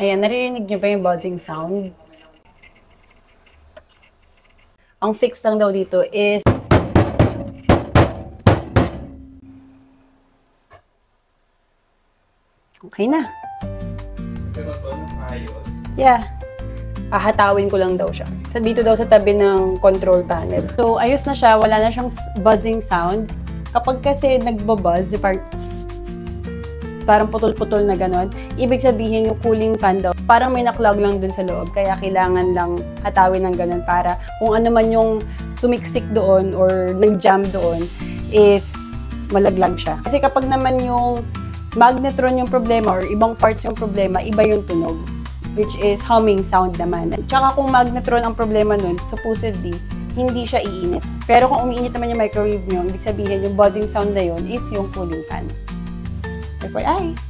Ayan, naririnig niyo ba yung buzzing sound? Ang fix lang daw dito is okay na. Pero ayos. Yeah. Ahatawin ko lang daw siya. Dito daw sa tabi ng control panel. So, ayos na siya. Wala na siyang buzzing sound. Kapag kasi nagbabuzz, parang putol-putol na ganon, ibig sabihin yung cooling fan daw, parang may naklog lang dun sa loob. Kaya kailangan lang hatawin ng ganon para kung ano man yung sumiksik doon or nag-jam doon is malaglag siya. Kasi kapag naman yung magnetron yung problema or ibang parts yung problema, iba yung tunog, which is humming sound naman. Tsaka kung magnetron ang problema nun, supposedly, hindi siya iinit. Pero kung umiinit naman yung microwave nyo, ibig sabihin yung buzzing sound na yun is yung cooling fan. FYI!